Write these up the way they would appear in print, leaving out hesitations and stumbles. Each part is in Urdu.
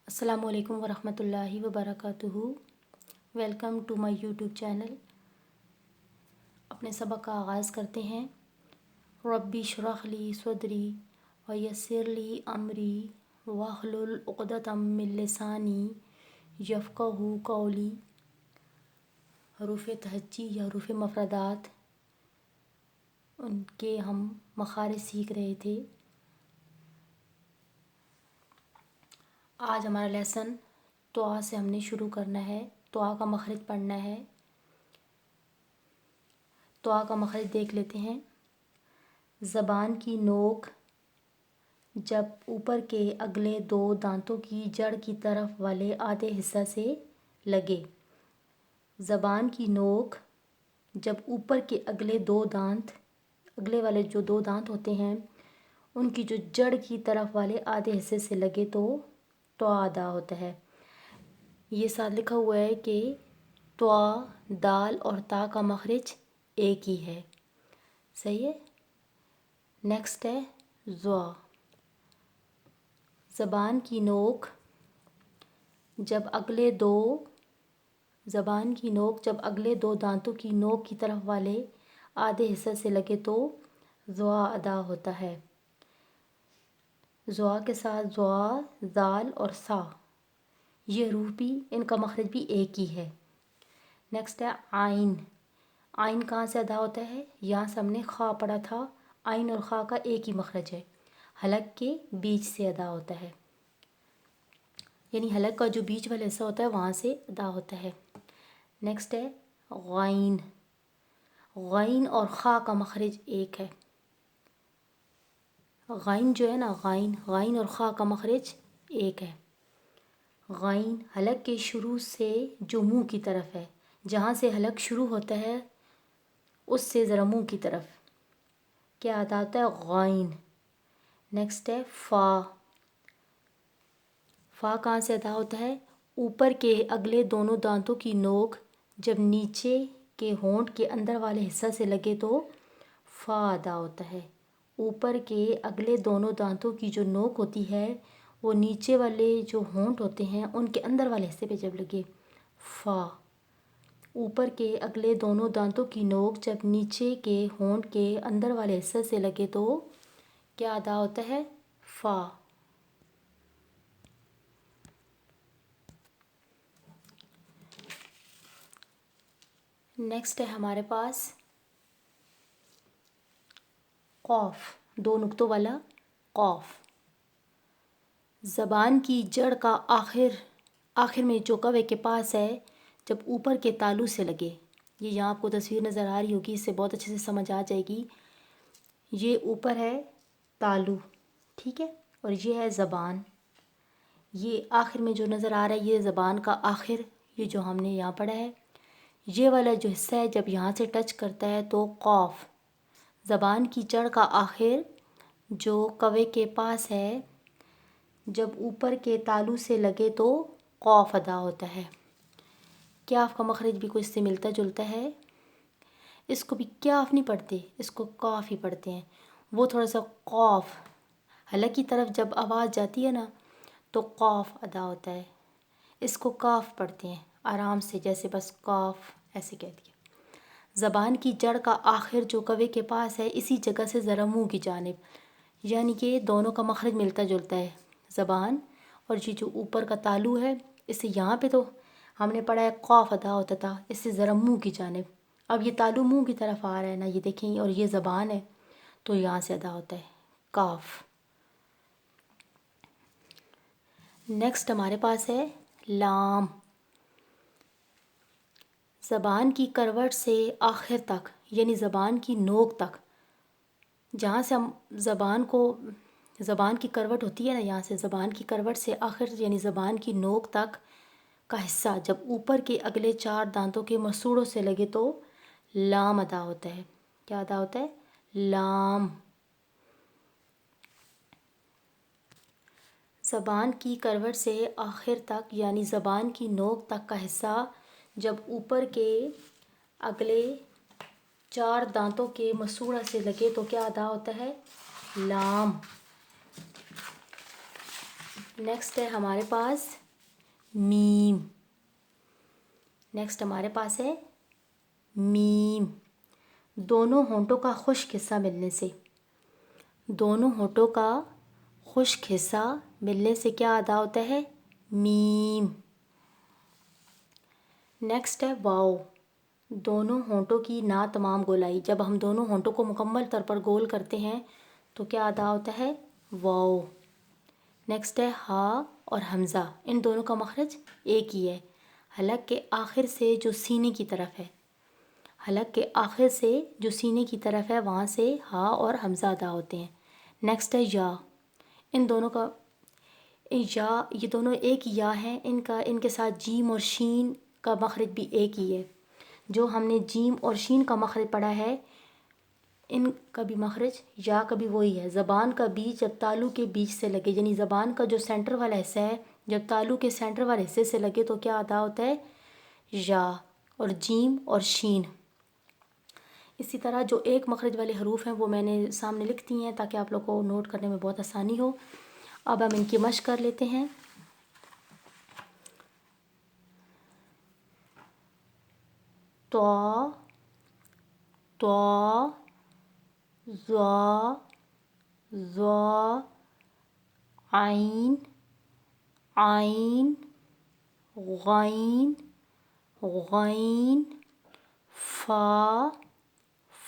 السلام علیکم ورحمۃ اللہ وبرکاتہ۔ Welcome to my YouTube channel. اپنے سبق کا آغاز کرتے ہیں۔ ربی اشرح لی صدری ویسر لی امری واحلل عقدۃ من لسانی یفقہوا قولی۔ حروف تہجی یا حروف مفردات، ان کے ہم مخارج سیکھ رہے تھے۔ آج ہمارا لیسن طاء سے ہم نے شروع کرنا ہے۔ طاء کا مخرج پڑھنا ہے۔ طاء کا مخرج دیکھ لیتے ہیں۔ زبان کی نوک جب اوپر کے اگلے دو دانتوں کی جڑ کی طرف والے آدھے حصہ سے لگے۔ زبان کی نوک جب اوپر کے اگلے والے جو دو دانت ہوتے ہیں ان کی جو جڑ کی طرف والے آدھے حصے سے لگے تو طاء ادا ہوتا ہے۔ یہ ساتھ لکھا ہوا ہے کہ طاء، دال اور طاء کا مخرج ایک ہی ہے۔ صحیح ہے۔ نیکسٹ ہے ظا۔ زبان کی نوک جب اگلے دو دانتوں کی نوک کی طرف والے آدھے حصے سے لگے تو ظا ادا ہوتا ہے۔ ظا کے ساتھ ظا، ذال اور سا، یہ حروف بھی ان کا مخرج بھی ایک ہی ہے۔ نیکسٹ ہے عین۔ عین کہاں سے ادا ہوتا ہے؟ یہاں سے ہم نے خا پڑھا تھا۔ عین اور خا کا ایک ہی مخرج ہے، حلق کے بیچ سے ادا ہوتا ہے، یعنی حلق کا جو بیچ والا حصہ ہوتا ہے وہاں سے ادا ہوتا ہے۔ نیکسٹ ہے غین۔ غین اور خا کا مخرج ایک ہے۔ غین جو ہے نا، غین اور خا کا مخرج ایک ہے۔ غین حلق کے شروع سے جو منہ کی طرف ہے، جہاں سے حلق شروع ہوتا ہے اس سے ذرا منہ کی طرف کیا ادا ہوتا ہے؟ غین۔ نیکسٹ ہے فا۔ فا کہاں سے ادا ہوتا ہے؟ اوپر کے اگلے دونوں دانتوں کی نوک جب نیچے کے ہونٹ کے اندر والے حصہ سے لگے تو فا ادا ہوتا ہے۔ اوپر کے اگلے دونوں دانتوں کی جو نوک ہوتی ہے وہ نیچے والے جو ہونٹ ہوتے ہیں ان کے اندر والے حصے پہ جب لگے فا۔ اوپر کے اگلے دونوں دانتوں کی نوک جب نیچے کے ہونٹ کے اندر والے حصے سے لگے تو کیا ادا ہوتا ہے؟ فا۔ نیکسٹ ہے ہمارے پاس قاف، دو نقطوں والا قاف۔ زبان کی جڑ کا آخر میں جو کوے کے پاس ہے، جب اوپر کے تالو سے لگے، یہ یہاں آپ کو تصویر نظر آ رہی ہوگی، اس سے بہت اچھے سے سمجھ آ جائے گی۔ یہ اوپر ہے تالو، ٹھیک ہے، اور یہ ہے زبان۔ یہ آخر میں جو نظر آ رہا ہے یہ زبان کا آخر، یہ جو ہم نے یہاں پڑھا ہے، یہ والا جو حصہ ہے جب یہاں سے ٹچ کرتا ہے تو قاف۔ زبان کی جڑ کا آخر جو کوے کے پاس ہے، جب اوپر کے تالو سے لگے تو قاف ادا ہوتا ہے۔ کاف کا مخرج بھی کوئی اس سے ملتا جلتا ہے۔ اس کو بھی کاف نہیں پڑھتے، اس کو قاف ہی پڑھتے ہیں۔ وہ تھوڑا سا قاف، حلق کی طرف جب آواز جاتی ہے نا تو قاف ادا ہوتا ہے۔ اس کو کاف پڑھتے ہیں آرام سے، جیسے بس قاف ایسے کہہ دیا۔ زبان کی جڑ کا آخر جو کوے کے پاس ہے، اسی جگہ سے ذرا منہ کی جانب، یعنی کہ دونوں کا مخرج ملتا جلتا ہے، زبان اور یہ جو اوپر کا تالو ہے، اس سے یہاں پہ تو ہم نے پڑھا ہے قاف ادا ہوتا تھا، اس سے ذرا منہ کی جانب، اب یہ تالو منہ کی طرف آ رہا ہے نا، یہ دیکھیں، اور یہ زبان ہے تو یہاں سے ادا ہوتا ہے کاف۔ نیکسٹ ہمارے پاس ہے لام۔ زبان کی کروٹ سے آخر تک، یعنی زبان کی نوک تک، جہاں سے ہم زبان کی کروٹ ہوتی ہے نا، یہاں سے زبان کی کروٹ سے آخر یعنی زبان کی نوک تک کا حصہ جب اوپر کے اگلے 4 دانتوں کے مسوڑوں سے لگے تو لام ادا ہوتا ہے۔ کیا ادا ہوتا ہے؟ لام۔ زبان کی کروٹ سے آخر تک یعنی زبان کی نوک تک کا حصہ جب اوپر کے اگلے 4 دانتوں کے مسوڑا سے لگے تو کیا ادا ہوتا ہے؟ لام۔ نیکسٹ ہے ہمارے پاس میم. نیکسٹ ہمارے پاس ہے میم. دونوں ہونٹوں کا خشک حصہ ملنے سے، دونوں ہونٹوں کا خشک حصہ ملنے سے کیا ادا ہوتا ہے؟ میم. نیکسٹ ہے واؤ. دونوں ہونٹوں کی نا تمام گولائی، جب ہم دونوں ہونٹوں کو مکمل طور پر گول کرتے ہیں تو کیا ادا ہوتا ہے؟ واؤ. نیکسٹ ہے ہا اور حمزہ. ان دونوں کا مخرج ایک ہی ہے، حلق کے آخر سے جو سینے کی طرف ہے، حلق کے آخر سے جو سینے کی طرف ہے وہاں سے ہا اور حمزہ ادا ہوتے ہیں. نیکسٹ ہے یا. ان دونوں کا یا، یہ دونوں ایک یا ہیں، ان کے ساتھ جیم اور شین کا مخرج بھی ایک ہی ہے. جو ہم نے جیم اور شین کا مخرج پڑھا ہے، ان کا بھی مخرج یا کا بھی وہی ہے. زبان کا بیچ جب تالو کے بیچ سے لگے، یعنی زبان کا جو سینٹر والا حصہ ہے جب تالو کے سینٹر والے حصے سے لگے تو کیا ادا ہوتا ہے؟ یا. اور جیم اور شین. اسی طرح جو ایک مخرج والے حروف ہیں وہ میں نے سامنے لکھ دی ہیں تاکہ آپ لوگ کو نوٹ کرنے میں بہت آسانی ہو. اب ہم ان کی مشق کر لیتے ہیں. تو ظا ظا عین عین غین غین فا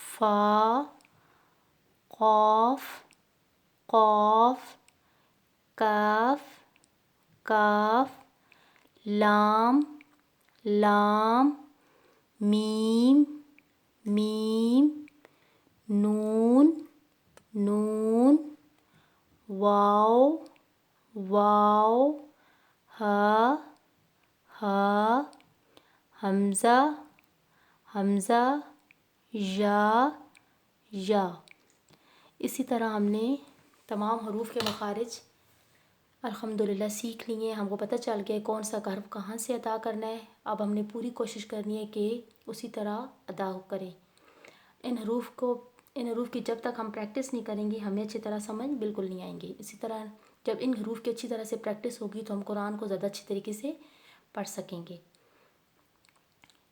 فا قاف قاف کاف کاف لام لام میم میم نون نون واو واو ہا ہا حمزہ حمزہ یا یا. اسی طرح ہم نے تمام حروف کے مخارج الحمدللہ سیکھ لیے ہیں. ہم کو پتہ چل گیا کون سا حرف کہاں سے ادا کرنا ہے. اب ہم نے پوری کوشش کرنی ہے کہ اسی طرح ادا کریں. ان حروف کی جب تک ہم پریکٹس نہیں کریں گے ہمیں اچھی طرح سمجھ بالکل نہیں آئیں گے. اسی طرح جب ان حروف کی اچھی طرح سے پریکٹس ہوگی تو ہم قرآن کو زیادہ اچھی طریقے سے پڑھ سکیں گے.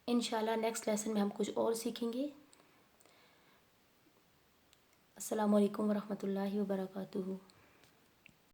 انشاءاللہ نیکسٹ لیسن میں ہم کچھ اور سیکھیں گے. السلام علیکم ورحمۃ اللہ وبرکاتہ.